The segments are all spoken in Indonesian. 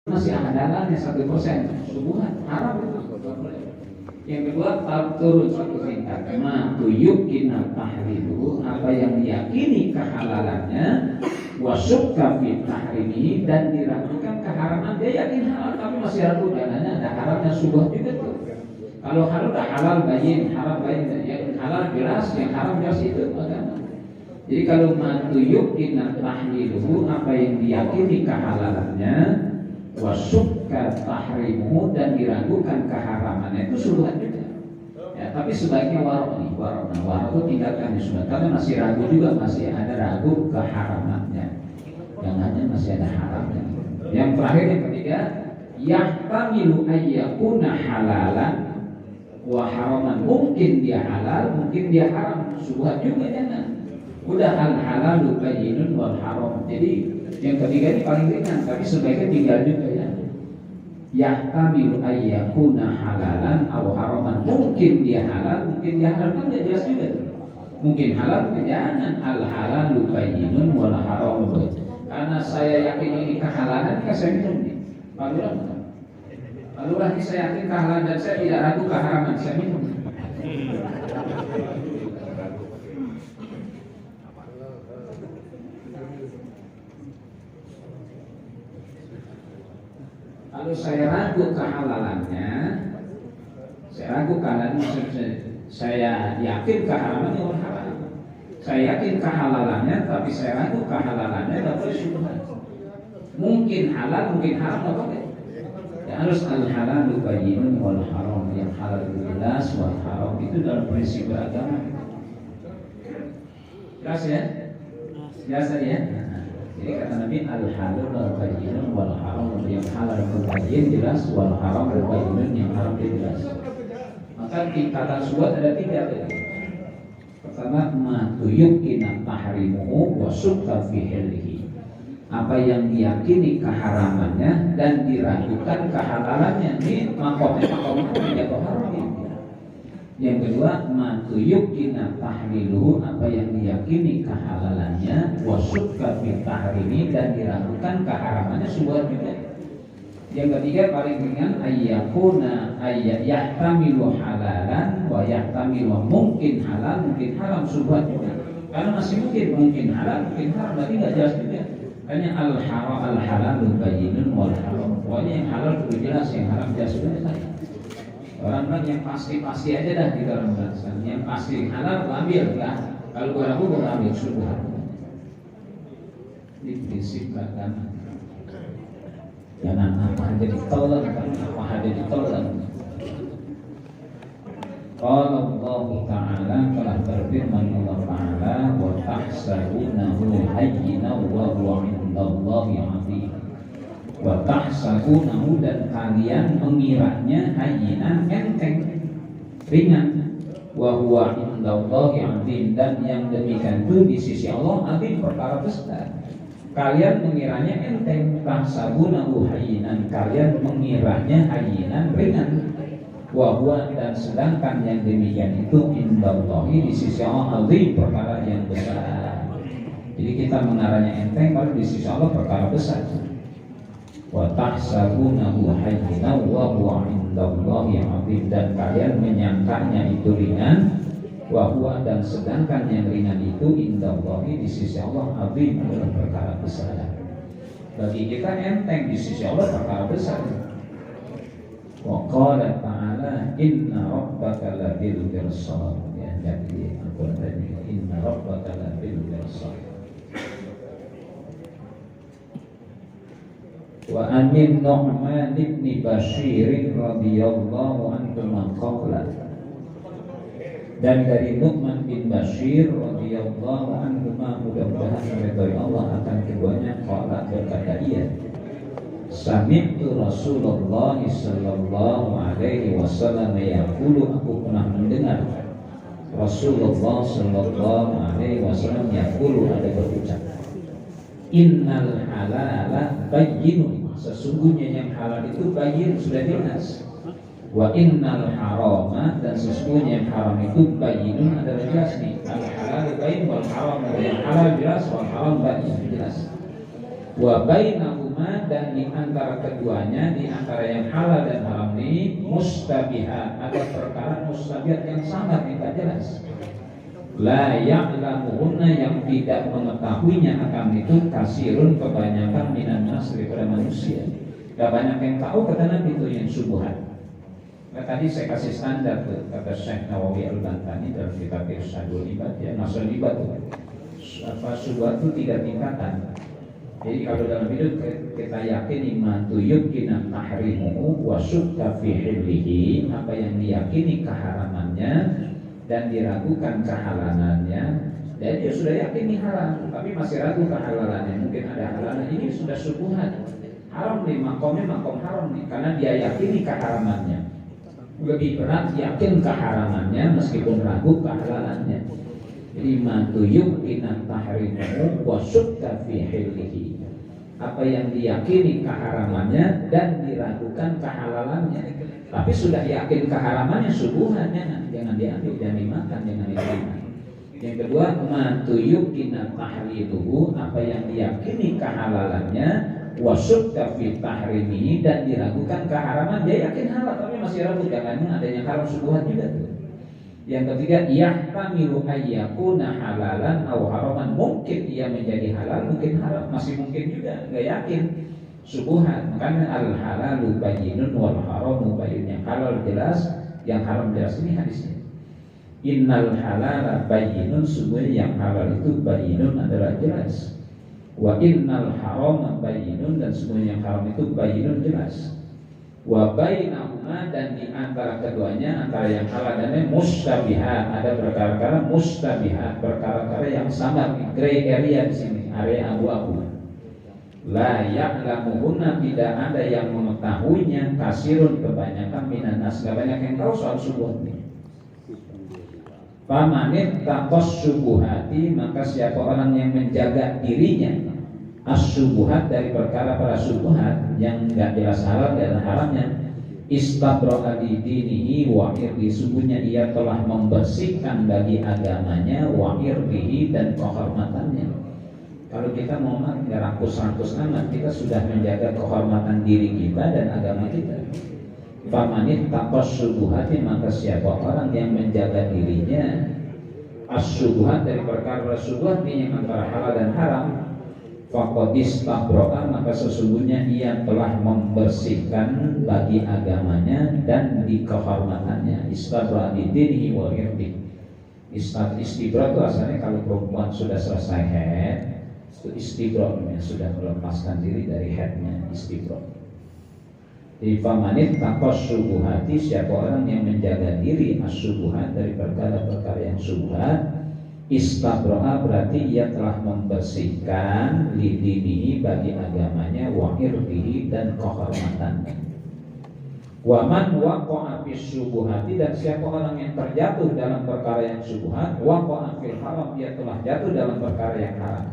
masih ada dalamnya 1%, subuhan haram itu. Yang kedua, turun suatu tingkat, ma tuyukin tahrilu, apa yang diyakini kehalalannya, wasukka fi tahrimi, dan diragukan keharaman. Dia yakin halal tapi masih ragu, dananya ada haramnya, subah juga tuh. Kalau halal udah halal bayin, haram bayin, yang halal jelas, yang haram jelas itu agama. Jadi kalau ma tuyukin tahrilu, apa yang diyakini kehalalannya, wasukka tahrimu, dan diragukan keharamannya, itu subhat juga. Ya, tapi sebaiknya warok nih, warok. Nah, warok itu tinggalkan di subhat, karena masih ragu juga, masih ada ragu keharamannya. Jangannya masih ada haramnya. Yang terakhir, yang ketiga, yahtamilu ayyakuna halalan wa haraman. Mungkin dia halal, mungkin dia haram. Subhat juga jangan. Udah al-halalu bayyinun wal haram. Jadi yang ketiga ini paling ringan, tapi sebaiknya tinggal juga ya. Yahtamilu ayyakuna halalan aw haraman. Mungkin dia halal, mungkin dia haram, kan jelas juga tuh. Mungkin halal, mungkin jangan. Al-halalu bayyinun wal haram. Karena saya yakin ini kehalalan, kan saya minum nih. Lalu lagi saya yakin kehalalan dan saya tidak ragu keharaman, saya minum. Kalau saya ragu kehalalannya, saya yakin kehalalannya orang halal. Saya yakin kehalalannya, tapi saya ragu kehalalannya, tidak boleh syubhat. Mungkin halal, mungkin haram, tidak boleh. Ya, harus al-halalu bayyinun wal haram. Yang halal itu jelas, wal haram itu dalam prinsip beragama. Jelas ya? Jelas ya? Jadi kata Nabi, al-halal bayyinun wal haram. Yang halal bayyin jelas, wal haram bayyinun, yang haram jelas. Maka tingkatan subhat ada 3 tadi. Pertama, ma tuyukin tahrimuhu wa sukka fi hillihi. Apa yang diyakini keharamannya dan diragukan kehalalannya. Ini makomnya jatuh haram. Yang kedua, ma tuyukin tahriluhu, apa yang diyakini kehalalannya, wa sukka fi tahrimi, dan diragukan keharamannya, subhat juga. Yang ketiga paling ringan, ayyakuna yahtamilu halalan wa yahtamilu, mungkin halal mungkin haram, subhat juga. Karena masih mungkin halal mungkin haram, berarti nggak jelas juga. Hanya al-halalu bayyinun wal haram. Pokoknya yang halal itu jelas, yang haram jelas juga. Orang yang pasti aja dah kita orang bangsa. Yang pasti halal ambil ya. Kalau gua ragu gua ambil, subhat. Ini prinsip agama. Jangan apa aja ditolak, apa aja ditolak. Qala Allah Ta'ala, telah berfirman Allah Ta'ala, wa tahsabunahu hayyinan wa huwa 'indallahi 'azim. Wa tahsabunahu, dan kalian mengiranya hayyinan, enteng, ringan. Wa huwa 'indallahi 'azim, dan yang demikian itu di sisi Allah azim, perkara besar. Kalian mengiranya enteng, tahsabunahu hayyinan, kalian mengiranya hayyinan, ringan. Wa huwa, dan sedangkan yang demikian itu indallahi, di sisi Allah azim, perkara yang besar. Jadi kita mengaranya enteng, kalau di sisi Allah perkara besar. Wa tahsabunahu hayyinan wa huwa indallahi azim, dan kalian menyangkanya itu ringan. Wa huwa, dan sedangkan yang ringan itu indallahi, di sisi Allah azim, adalah perkara besar. Bagi kita enteng, di sisi Allah perkara besar. Wa qala ta'ala, inna rabbaka labil mirsad. Ya, jadi Al-Qur'an tadi, inna rabbaka labil mirsad. Wa amin Nu'man ibn Bashir radhiyallahu anhu maqala. Dan dari Nu'man bin Bashir radhiyallahu anhu, mudah-mudahan meridai Allah akan keduanya, qala, berkata ia, sami'tu Rasulullah sallallahu alaihi wasallam yaqulu, aku pernah mendengar Rasulullah sallallahu alaihi wasallam yaqulu, ada berucap, innal halala bayyinun, sesungguhnya yang halal itu bayyin, sudah jelas. Wa innal harama, dan sesungguhnya yang haram itu bayyinun, adalah jelas nih. Al halal bayyin wal haram, yang halal jelas, wal haram bayyin, jelas. Wa bainahuma bainahuma dan di antara keduanya, di antara yang halal dan haram ini mustabihat, ada perkara mustabihat yang sangat tidak jelas. La ya'lamuhunna, yang tidak mengetahuinya akan itu kasirun, kebanyakan minan nas, daripada manusia. Gak banyak yang tahu, kata Nabi, itu yang subuhat. Nah, tadi saya kasih standar tuh, kata Syekh Nawawi Al-Bantani dalam kitab Irsyadul Ibad, ya, Nasrul Ibad tuh. Subuhat itu 3 tingkatan. Jadi kalau dalam hidup kita yakin iman tuyukinan tahrimuhu wa syukka fi hillihi, apa yang diyakini keharamannya dan diragukan kehalalannya, dan dia sudah yakin ini halal tapi masih ragu kehalalannya, mungkin ada halalan, ini sudah subuhat. Haram nih, makomnya makom haram nih, karena dia yakini keharamannya. Lebih berat yakin keharamannya meskipun ragu kehalalannya. Jadi matuyuk inan tahrimuhu wa syukka fi hillihi, apa yang diyakini keharamannya dan diragukan kehalalannya, tapi sudah yakin keharamannya, subuhan, jangan diambil, jangan dimakan, jangan diterima. Yang kedua, matuyuk inan tahrimuhu, apa yang diyakini kehalalannya, wa syukka fi tahrimihi, dan diragukan keharaman, dia yakin halal tapi masih ragu, jangan adanya haram, subuhan juga tuh. Yang ketiga, yahtamilu ayyakuna halalan aw haraman, mungkin ia menjadi halal, mungkin haram, masih mungkin juga, nggak yakin, subuhan. Makanya al halalu bayyinun wal haramu bayyinun, yang halal jelas, yang haram jelas. Ini hadisnya. Innal halala bayyinun, sungguh yang halal itu bayyinun, adalah jelas. Wa innal harama bayyinun, dan sungguh yang haram itu bayyinun, jelas. Wa bainahuma, dan di antara keduanya, antara yang halal dan yang mustabihat, ada perkara-perkara mustabihat, perkara-perkara yang samar, gray area di sini, area abu-abu. La ya'lamuhunna, tidak ada yang mengetahuinya, kasirun, kebanyakan minan nas, gak banyak yang tahu soal subuh ini. Famanit taqos subuhati, maka siapa orang yang menjaga dirinya as-subuhat, dari perkara subuhat yang enggak jelas halal dan haramnya, istabro'a di dinihi wa irdihi, sungguhnya ia telah membersihkan bagi agamanya, wa irdihi, dan kehormatannya. Kalau kita mau nggak rakus-rakus amat, kita sudah menjaga kehormatan diri kita dan agama kita. Famanit taqos subuhati, maka siapa orang yang menjaga dirinya as-subuhat, dari perkara subuhat ini yang antara halal dan haram, faqadis tabro'a, maka sesungguhnya ia telah membersihkan bagi agamanya dan di kehormatannya. Istabro'a di dinihi wa irdihi. Istibra itu asalnya kalau perempuan sudah selesai haid, itu istibra, sudah melepaskan diri dari haidnya, istibra. Di famanit taqos subuhati, siapa orang yang menjaga diri as-subuhat, dari perkara-perkara yang subuhat, istabro'a, berarti ia telah membersihkan lidinihi, bagi agamanya, wa irdihi, dan kehormatannya. Wa man waqa'a fis subuhati, dan siapa orang yang terjatuh dalam perkara yang subuhat, waqa'a fil haram, ia telah jatuh dalam perkara yang haram.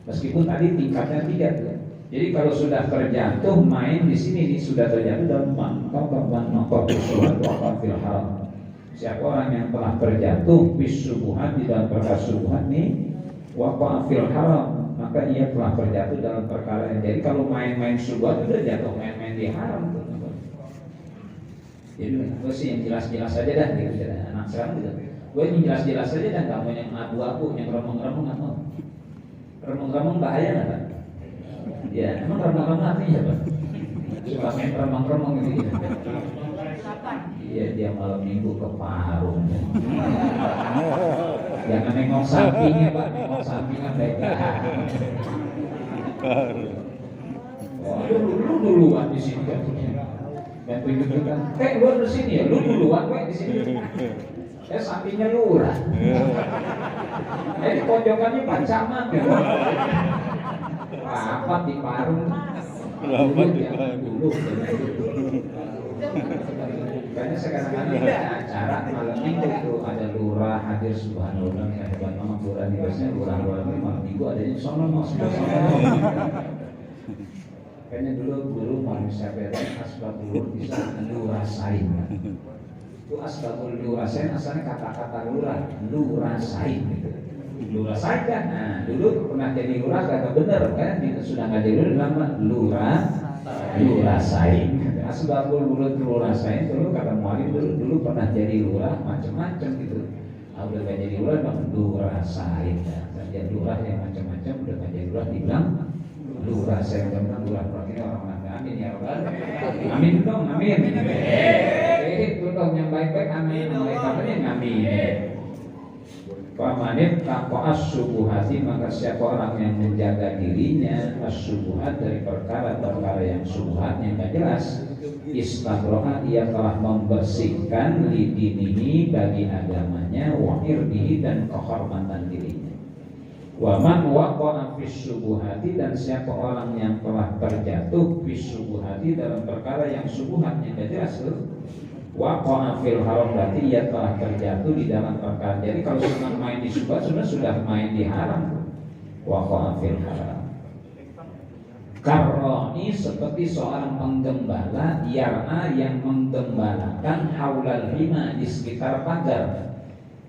Meskipun tadi tingkatnya 3 tuh. Jadi kalau sudah terjatuh, main di sini ini sudah terjatuh dalam man waqa'a fil haram. Siapa orang yang telah terjatuh bis subuhat, di dalam perkara subuhat nih, waqa'a fil haram, maka ia telah terjatuh dalam perkara yang, jadi kalau main-main subuhat udah jatuh main-main di haram tuh. Jadi gue sih yang jelas-jelas aja dah, gitu. Anak sekarang gitu. Gue yang jelas-jelas aja dan gak mau yang abu-abu, yang remeng-remeng gak mau. Remeng-remeng bahaya gak Pak? Ya, emang remeng-remeng artinya apa? Suka main remeng-remeng gitu. Iya, dia malam minggu ke Parung. Jangan nengok sampingnya Pak, nengok sampingnya baik. Oh, lu duluan di sini kan? Dan tunjukkan, lu di sini ya, lu duluan di sini. Sampingnya lurah. Di pojokannya Pak Camat ya. Rapat di Parung. Rapat di Parung. Kayaknya sekarang ada acara malam minggu itu, ada lurah hadir, subhanallah, yang hebat banget lurah di biasanya lurah malam minggu adanya sono mas. Kayaknya dulu guru manusia beres asbabul bisa lurasain. Itu asbabul lurasain asalnya kata-kata lurah, lurasain gitu. lurah saja. Nah, dulu pernah jadi lurah kagak bener kan? Sudah nggak jadi lurah, lurah saing. Asbabul wurud lurah saing dulu kata muallim dulu pernah jadi lurah macam-macam gitu. Udah gak jadi lurah bang lurah saing. Jadi lurah yang macam-macam udah gak jadi lurah dibilang lurah saing. Jangan lurah ini orang-orang amin ya Allah. Amin dong, amin. Itu dong yang baik-baik amin, yang baik-baik yang amin. Famanit taqwa as-subuhati, maka siapa orang yang menjaga dirinya as-subuhat dari perkara-perkara yang subuhat yang tidak jelas, istabroha, ia telah membersihkan lidinihi bagi agamanya, wa irdihi dan kehormatan dirinya. Wa man waqa'a fis subuhati, dan siapa orang yang telah terjatuh fis subuhati dalam perkara yang subuhat yang tidak jelas tuh, waqa'a fil haram, berarti ia telah terjatuh di dalam perkara. Jadi kalau sudah main di subhat sebenarnya sudah main di haram. Waqa'a fil haram. Karroni, seperti seorang penggembala, yar'a, yang menggembalakan haulal hima, di sekitar pagar.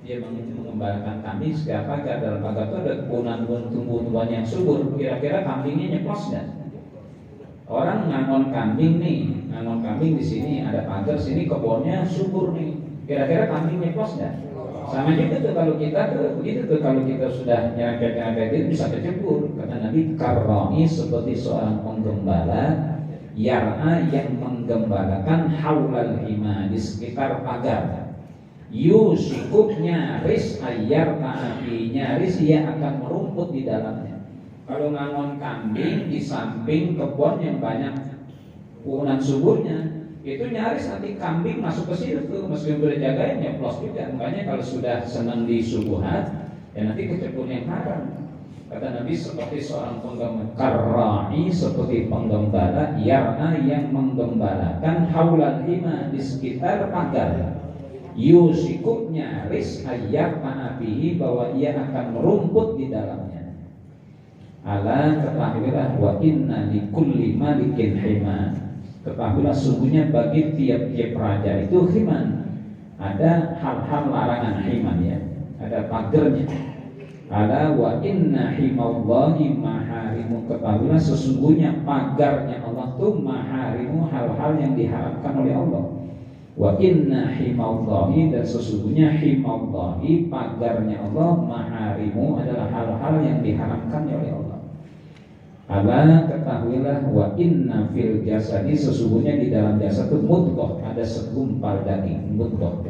Dia mengembalakan kambing sekitar pagar. Dalam pagar itu ada tumbuh-tumbuhan yang subur. Kira-kira kambingnya nyeplos nggak? Orang ngangon kambing nih, ngangon kambing di sini ada pagar, sini kebunnya subur nih. Kira-kira kambing nyeplos nggak? Sama juga tuh kalau kita tuh begitu tuh, kalau kita sudah nyerempet-nyerempet itu bisa kecebur. Kata Nabi, karroni, seperti seorang penggembala, yar'a, yang menggembalakan haulal hima, di sekitar pagar. Yusikuk, nyaris, ayar ta'afi, nyaris ia akan merumput di dalamnya. Kalau ngangon kambing di samping kebun yang banyak urunan suburnya, itu nyaris nanti kambing masuk ke situ tuh, meskipun boleh jagain ya plus juga. Makanya kalau sudah senang di subuhat, ya nanti kecebur yang haram. Kata Nabi, seperti seorang penggembala, karra'i, seperti penggembala, yar'a, yang menggembalakan haulal hima, di sekitar pagar. Yusikuk, nyaris, ayat ma'abihi, bahwa ia akan merumput di dalamnya. Ala, ketahuilah, wa inna likulli malikin hima, ketahuilah sungguhnya bagi tiap-tiap raja itu himan, ada hal-hal larangan himan, ya, ada pagernya. Ala wa inna himallahi maharimu, ketahuilah sesungguhnya pagarnya Allah itu maharimu, hal-hal yang diharamkan oleh Allah. Wa inna himallahi, dan sesungguhnya himallahi, pagarnya Allah, maharimu, adalah hal-hal yang diharamkan oleh Allah. Ala, ketahuilah, wa inna fil jasadi, sesungguhnya di dalam jasad itu mudghah, ada segumpal daging, mudghah.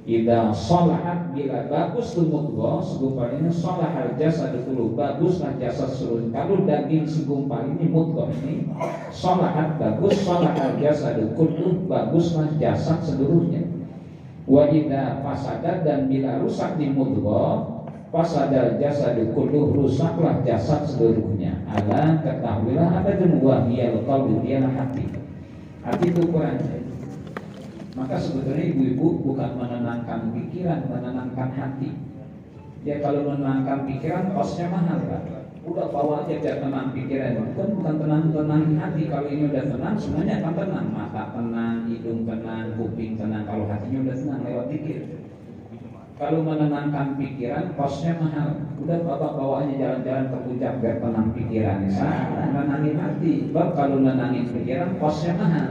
Idza shalahat, bila bagus tuh mudghah, segumpal ini, shalahal jasad kullu, baguslah jasad seluruh. Kalau daging segumpal ini mudghah ini shalahat, bagus, shalahal jasad kullu, baguslah jasad seluruhnya. Wa idza fasadat, dan bila rusak di mudghah, fasadal jasad kullu, rusaklah jasad seluruhnya. Ala, ketahuilah, apa itu wahiyal qalbu, dialah hati. Hati itu ukuran. Maka sebetulnya ibu-ibu bukan menenangkan pikiran, menenangkan hati. Ya kalau menenangkan pikiran kosnya mahal, Pak. Udah bawa aja biar tenang pikiran. Bukan tenang hati. Kalau ini udah tenang, semuanya akan tenang. Mata tenang, hidung tenang, kuping tenang. Kalau hatinya udah tenang lewat pikir. Kalau menenangkan pikiran, kosnya mahal. Udah bapak bawaannya jalan-jalan ke puncak biar tenang pikiran. Salah, nenangin hati. Sebab kalau nenangin pikiran, kosnya mahal.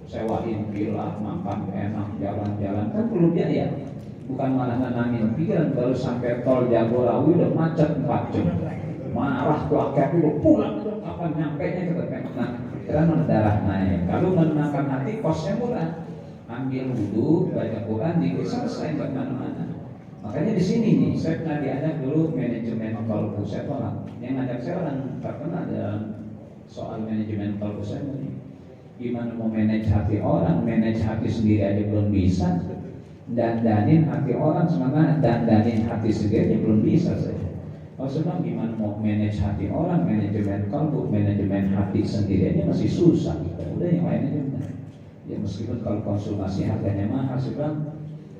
Sewain villa, makan enak, jalan-jalan, kan perlu biaya. Bukan malah nenangin pikiran. Baru sampai tol Jagorawi udah macet 4 jam. Marah keluarga udah pulang, kapan nyampenya ke tempat. Nah, pikiran darah naik. Kalau menenangkan hati, kosnya murah. Ambil wudhu, baca Quran, dikit, selesai kemana-mana. Makanya di sini nih, saya pernah diajak dulu manajemen kalbu. Saya tolak. Yang ngajak saya orang terkenal dalam soal manajemen kalbu. Saya nih, gimana mau manage hati orang, manage hati sendiri aja belum bisa. Dandanin hati orang, sementara dandanin hati sendiri aja belum bisa saya. Kalau saya gimana mau manage hati orang, manajemen kalbu, manajemen hati sendiri aja masih susah. Udah yang lain aja. Ya meskipun kalau konsultasi harganya mahal, saya bilang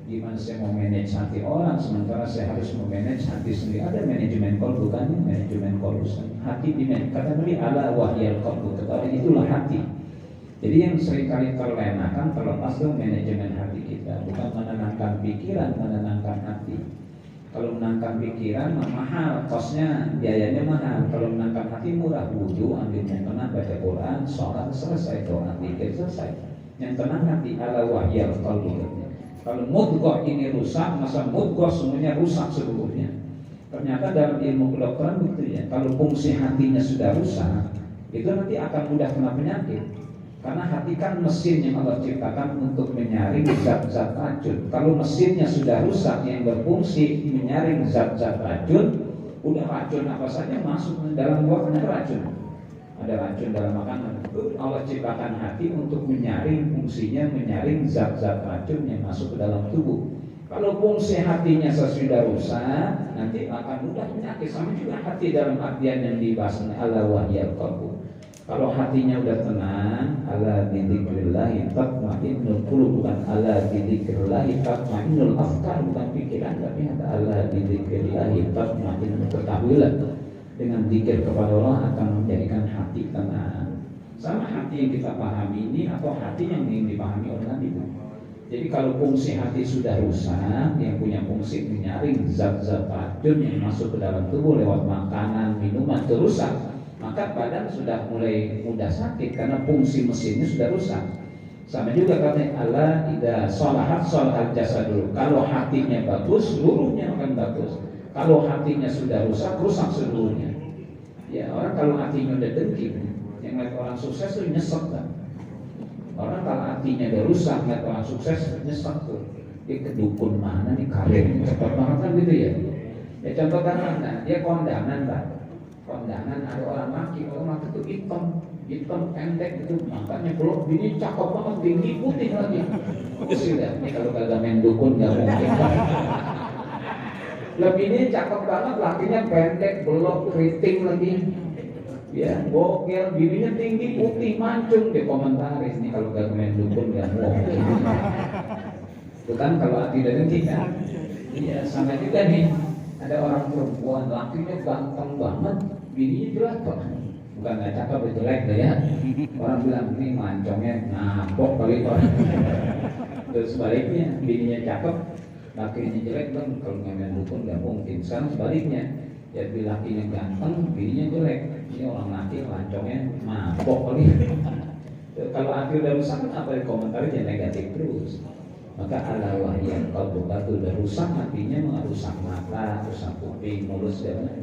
gimana saya mau manage hati orang sementara saya harus memanage hati sendiri. Ada manajemen qalbu kan, manajemen qalbu. Hati di kata Nabi ala wahyal qalbu, tetapi itulah hati. Jadi yang seringkali terlenakan, terlepas itu manajemen hati kita, bukan menenangkan pikiran, menenangkan hati. Kalau menangkan pikiran mahal, kosnya, biayanya mahal. Kalau menangkan hati murah, wudhu, ambil mukena, baca Quran, sholat, selesai, doa, zikir, selesai. Yang tenang hati ala wahyal qalbi. Kalau mudghah ini rusak, masa mudghah semuanya rusak seluruhnya. Ternyata dalam ilmu kedokteran begitu ya. Kalau fungsi hatinya sudah rusak, itu nanti akan mudah kena penyakit. Karena hati kan mesin yang Allah ciptakan untuk menyaring zat-zat racun. Kalau mesinnya sudah rusak yang berfungsi menyaring zat-zat racun, udah racun apa saja masuk dalam buahnya racun. Ada racun dalam makanan. Allah ciptakan hati untuk menyaring, fungsinya menyaring zat-zat racun yang masuk ke dalam tubuh. Kalau fungsi hatinya sudah rusak, nanti akan mudah penyakit. Sama juga hati dalam artian yang dibahas ala wahyal qalbu. Kalau hatinya udah tenang, ala bidzikrillah tatma'innul qulub, bukan ala bidzikrillah tatma'innul afkar, bukan pikiran, tapi ada ala bidzikrillah tatma'innul. Ketahuilah dengan zikir kepada Allah akan menjadikan hati tenang. Sama hati yang kita pahami ini atau hati yang ingin dipahami oleh Nabi. Jadi kalau fungsi hati sudah rusak, yang punya fungsi menyaring zat-zat racun yang masuk ke dalam tubuh lewat makanan, minuman itu rusak, maka badan sudah mulai mudah sakit karena fungsi mesinnya sudah rusak. Sama juga katanya Allah idza shalahat shalahal jasadul. Kalau hatinya bagus, seluruhnya akan bagus. Kalau hatinya sudah rusak, rusak seluruhnya. Ya, orang kalau hatinya udah dengki, yang lihat orang sukses itu nyesek kan. Orang kalau hatinya udah rusak, lihat orang sukses nyesek tuh. Dia ke dukun mana nih, karir cepat banget kan gitu ya. Ya contoh kan dia kondangan kan. Kondangan ada orang laki itu hitam pendek gitu, makanya belok bini cakep banget, tinggi putih lagi. Sudah, ini kalau kagak main dukun nggak mungkin. Lebih ini cakep banget, lakinya pendek, belok keriting lagi. Ya, bokil, bininya tinggi putih mancung, dia komentaris nih kalau kagak main dukun nggak mungkin. Itu kan kalau hati dan hati kan. Iya, sama juga nih. Ada orang perempuan, lakinya ganteng banget, bininya jelek kok. Bukan nggak cakep, jelek deh ya. Orang bilang ini mancongnya ngabok kali kok. Terus sebaliknya, bininya cakep, lakinya jelek kan, kalau nggak dukun nggak mungkin. Sekarang sebaliknya, jadi lakinya ganteng, bininya jelek. Ini orang laki mancongnya ngabok kali. Kalau akhir udah rusak, apa yang komentarnya negatif terus. Maka ala wahyal qalbu, itu udah rusak hatinya, rusak mata, rusak kuping, mulut segala.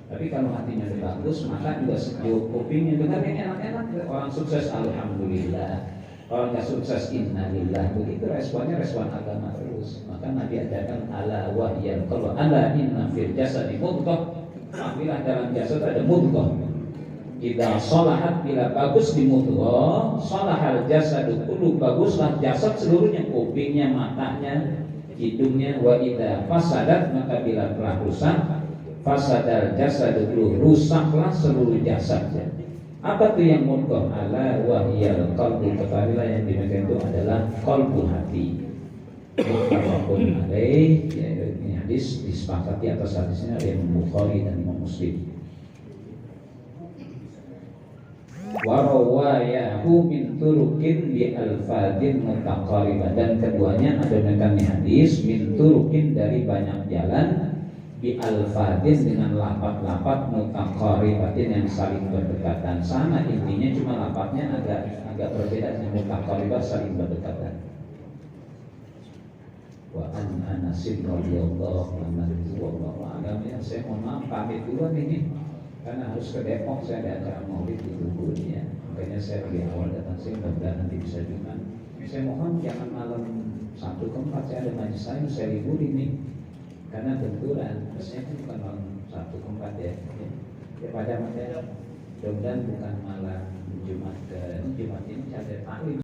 Tapi kalau hatinya udah bagus, maka juga sejuk, kupingnya dengar yang enak-enak. Orang sukses alhamdulillah, orang nggak sukses innalillah. Begitu responnya, respon agama terus. Maka Nabi ajarkan ala wahyal qalbu, ala inna fil jasadi mudghah. Apabila dalam jasad ada mudghah, idza shalahat, bila bagus di mudghah, shalahal jasadu kullu, baguslah jasad seluruhnya, kupingnya, matanya, hidungnya. Wa idza fasadat, maka bila telah rusak, fasadal jasadu kullu, rusaklah seluruh jasadnya. Apa tuh yang mudghah? Ala wahyal qalbu, ketahuilah yang dimaksud itu adalah qalbu, hati. Muttafaqun alaih. Ini hadis disepakati atas hadisnya oleh Bukhari dan Imam Muslim. Warawayahu min turukin bi alfadin mutaqaribah, dan keduanya ada dengan hadis min turukin, dari banyak jalan, bi alfadin, dengan lafaz-lafaz mutaqaribatin, yang saling berdekatan. Sama intinya, cuma lafaznya agak berbeda. Mutaqaribah saling berdekatan. Wa an Anasin radhiyallahu anhu wallahu a'lam. Ya, saya mohon maaf pamit dulu ini. Karena harus ke Depok, saya ada acara maulid di Bogor ya. Makanya saya lebih awal datang sini, mudah-mudahan nanti bisa juga. Saya mohon jangan malam 1 ke 4 saya ada majlis saya libur ini. Karena benturan, maksudnya itu bukan malam 1 ke 4 ya. Ya pada mudah-mudahan bukan malam Jumat ini ada taklim.